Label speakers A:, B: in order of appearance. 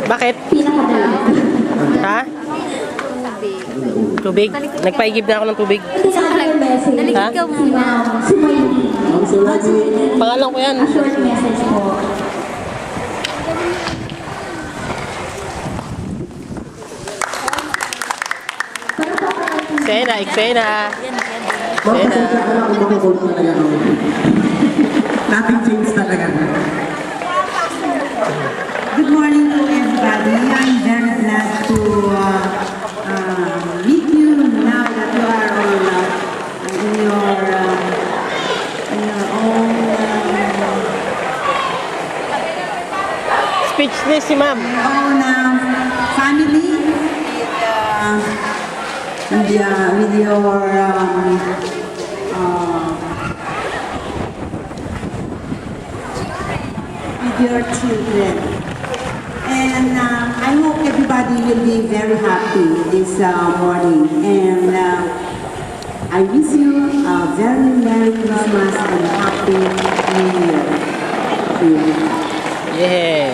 A: Bakit? Ha? Tubig? Nagpaigib na ako ng tubig.
B: Naligid ka muna.
A: Pangalan ko yan.
C: Short message po.
A: Eksena, eksena.
D: Pasensya ka lang kung makukulit talaga kami. Nothing changed talaga.
E: Good morning to everybody. I'm very glad to meet you now that you are all in your own
A: Speechless si ma'am.
E: family with your children. And I hope everybody will be very happy this morning. And I wish you a very Merry Christmas and Happy New Year.
A: Yeah.